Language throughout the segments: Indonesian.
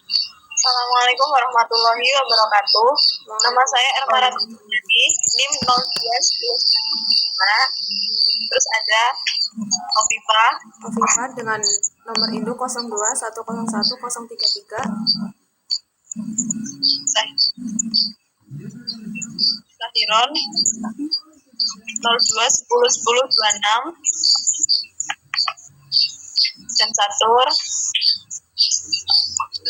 Assalamualaikum warahmatullahi wabarakatuh. Nama saya Ermara Jadi, NIM 0210. Terus ada Ovipa dengan nomor induk 02101033. Sahiron 02101026. Dan Satur 02101008.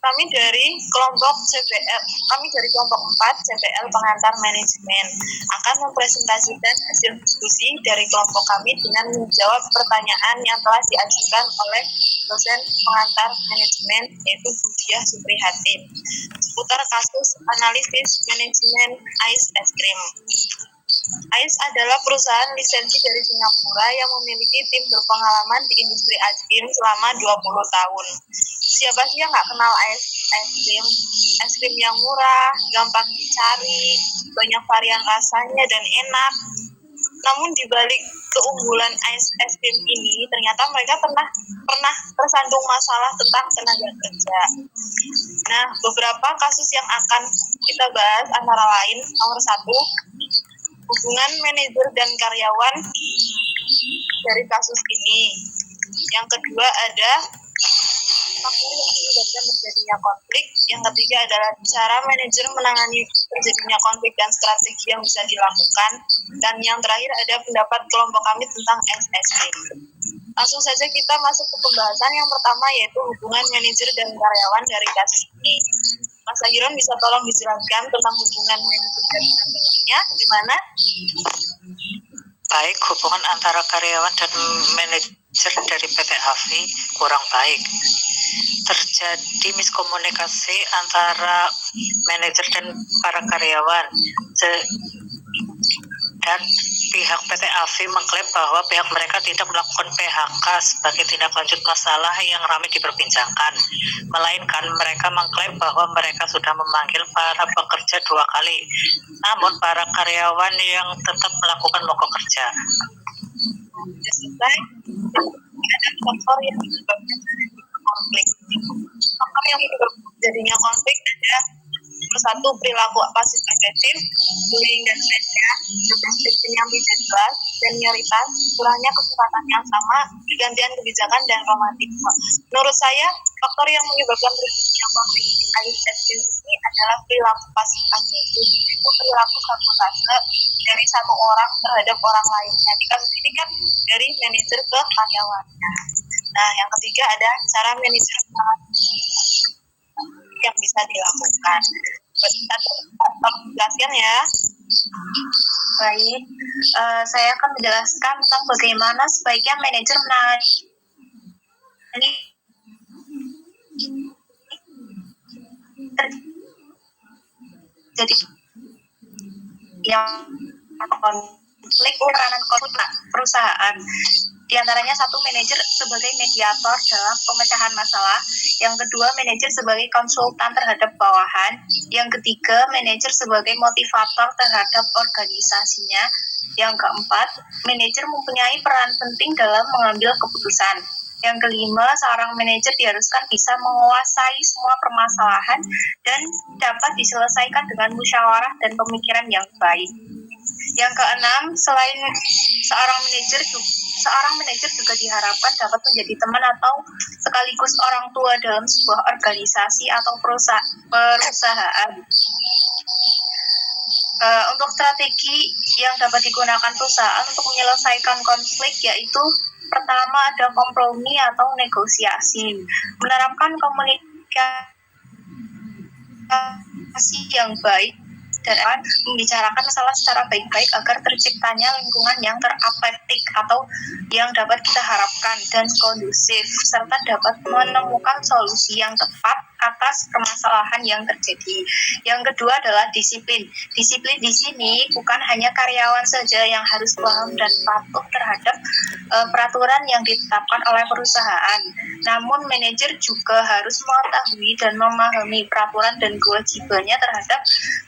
Kami dari kelompok 4 CPL Pengantar Manajemen akan mempresentasikan hasil diskusi dari kelompok kami dengan menjawab pertanyaan yang telah diajukan oleh dosen pengantar manajemen yaitu Budiah Suprihatin seputar kasus analisis manajemen Ais Es Krim. Ais adalah perusahaan lisensi dari Singapura yang memiliki tim berpengalaman di industri es krim selama 20 tahun. Siapa sih yang nggak kenal es krim? Es krim yang murah, gampang dicari, banyak varian rasanya dan enak. Namun di balik keunggulan es krim ini, ternyata mereka pernah tersandung masalah tentang tenaga kerja. Nah, beberapa kasus yang akan kita bahas antara lain, nomor 1, hubungan manajer dan karyawan dari kasus ini. Yang kedua ada faktor yang menyebabkan terjadinya konflik. Yang ketiga adalah cara manajer menangani terjadinya konflik dan strategi yang bisa dilakukan. Dan yang terakhir ada pendapat kelompok kami tentang SSP. Langsung saja kita masuk ke pembahasan yang pertama yaitu hubungan manajer dan karyawan dari kasus ini. Mas Agiron bisa tolong dijelaskan tentang hubungan manajer dan karyawannya gimana? Baik, hubungan antara karyawan dan manajer dari PT AFI kurang baik. Terjadi miskomunikasi antara manajer dan para karyawan. Dan pihak PT AFI mengklaim bahwa pihak mereka tidak melakukan PHK sebagai tindak lanjut masalah yang ramai diperbincangkan, melainkan mereka mengklaim bahwa mereka sudah memanggil para pekerja 2 kali, namun para karyawan yang tetap melakukan mogok kerja. Selesai. Ada faktor yang menyebabkan konflik. Faktor yang menyebabkan jadinya konflik ada satu, perilaku pasif-agresif, bullying dan pelecehan, perspektif yang tidak jelas, senioritas, kurangnya kesempatan yang sama, pergantian kebijakan dan romantisme. Menurut saya, faktor yang menyebabkan terjadinya konflik di ISS ini adalah perilaku pasif-agresif, itu perilaku sabotase dari satu orang terhadap orang lain. Jadi kasus ini kan dari manajer ke karyawannya. Nah, yang ketiga ada cara manajer yang bisa dilakukan. Kita jelaskan ya. Baik, saya akan menjelaskan tentang bagaimana sebaiknya manajer menangani jadi yang konflik peranan perusahaan. Di antaranya satu, manajer sebagai mediator dalam pemecahan masalah. Yang kedua, manajer sebagai konsultan terhadap bawahan. Yang ketiga, manajer sebagai motivator terhadap organisasinya. Yang keempat, manajer mempunyai peran penting dalam mengambil keputusan. Yang kelima, seorang manajer diharuskan bisa menguasai semua permasalahan dan dapat diselesaikan dengan musyawarah dan pemikiran yang baik. Yang keenam, selain seorang manajer juga diharapkan dapat menjadi teman atau sekaligus orang tua dalam sebuah organisasi atau perusahaan. Untuk strategi yang dapat digunakan perusahaan untuk menyelesaikan konflik yaitu pertama ada kompromi atau negosiasi, menerapkan komunikasi yang baik dan membicarakan masalah secara baik-baik agar terciptanya lingkungan yang terapletik atau yang dapat kita harapkan dan kondusif, serta dapat menemukan solusi yang tepat atas permasalahan yang terjadi. Yang kedua adalah disiplin. Disiplin di sini bukan hanya karyawan saja yang harus paham dan patuh terhadap peraturan yang ditetapkan oleh perusahaan, namun manajer juga harus mengetahui dan memahami peraturan dan kewajibannya terhadap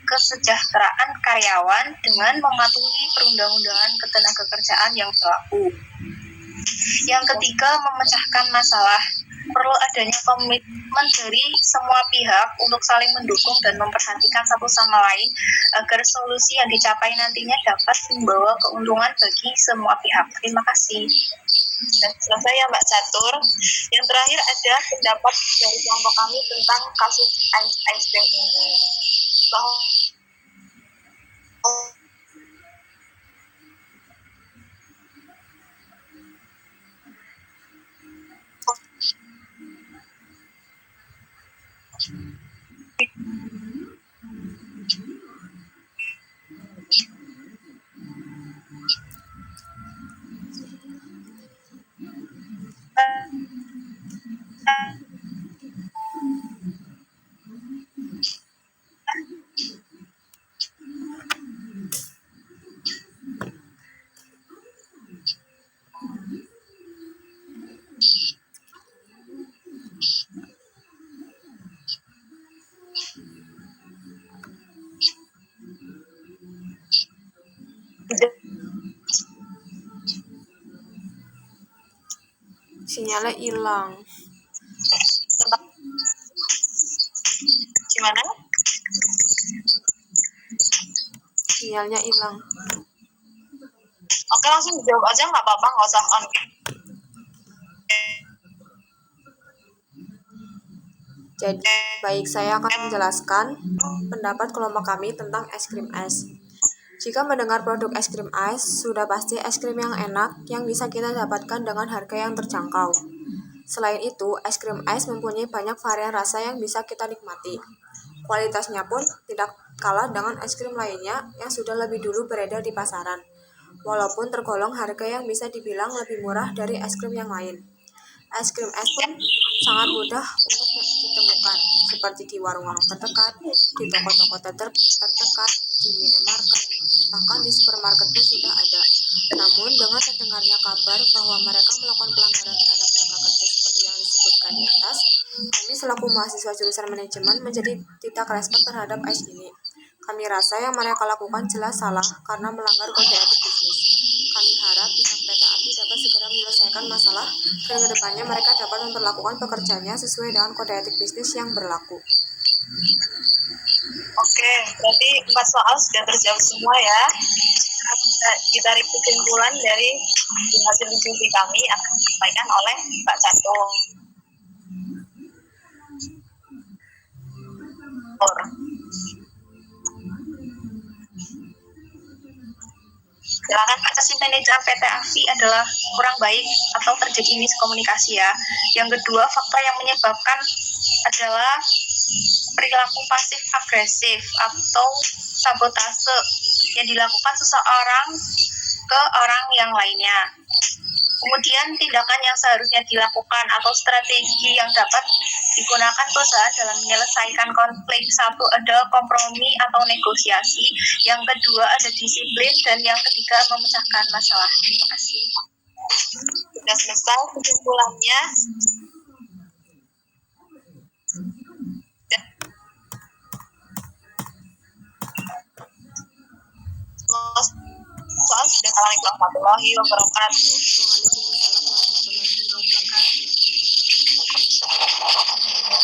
kesejahteraan karyawan dengan mematuhi perundang-undangan ketenagakerjaan yang berlaku. Yang ketiga, memecahkan masalah. Perlu adanya komitmen dari semua pihak untuk saling mendukung dan memperhatikan satu sama lain agar solusi yang dicapai nantinya dapat membawa keuntungan bagi semua pihak. Terima kasih. Dan selesai ya Mbak Catur. Yang terakhir ada pendapat dari kelompok kami tentang kasus ice bank ini. Bahwa Sinyalnya hilang. gimana? Sinyalnya hilang. Oke, langsung dijawab aja nggak apa-apa, nggak usah on. Jadi, baik, saya akan menjelaskan pendapat kelompok kami tentang es krim ice. Jika mendengar produk es krim ice, sudah pasti es krim yang enak yang bisa kita dapatkan dengan harga yang terjangkau. Selain itu, es krim ice mempunyai banyak varian rasa yang bisa kita nikmati. Kualitasnya pun tidak kalah dengan es krim lainnya yang sudah lebih dulu beredar di pasaran, walaupun tergolong harga yang bisa dibilang lebih murah dari es krim yang lain. Es krim ice pun sangat mudah untuk ditemukan, seperti di warung-warung terdekat, di toko-toko terdekat, di minimarket, bahkan di supermarket pun sudah ada. Namun, dengan terdengarnya kabar bahwa mereka melakukan pelanggaran terhadap tenaga kerja seperti yang disebutkan di atas, kami selaku mahasiswa jurusan manajemen menjadi tidak respect terhadap ice ini. Kami rasa yang mereka lakukan jelas salah karena melanggar kode etik bisnis. Kami harap pihak PT AFI dapat segera menyelesaikan masalah dan kedepannya mereka dapat memperlakukan pekerjaannya sesuai dengan kode etik bisnis yang berlaku. Oke, berarti 4 soal sudah terjawab semua ya. Kita tarik kesimpulan dari hasil diskusi kami akan disampaikan oleh Mbak Catur. Silakan. Asasi manajemen PT AFI adalah kurang baik atau terjadi miskomunikasi ya. Yang kedua, faktor yang menyebabkan adalah perilaku pasif agresif atau sabotase yang dilakukan seseorang ke orang yang lainnya. Kemudian tindakan yang seharusnya dilakukan atau strategi yang dapat digunakan perusahaan dalam menyelesaikan konflik. Satu, ada kompromi atau negosiasi. Yang kedua, ada disiplin. Dan yang ketiga, memecahkan masalah. Terima kasih. Sudah selesai kesimpulannya. Soal sudah. Assalamualaikum warahmatullahi wabarakatuh. Waalaikumsalam warahmatullahi wabarakatuh.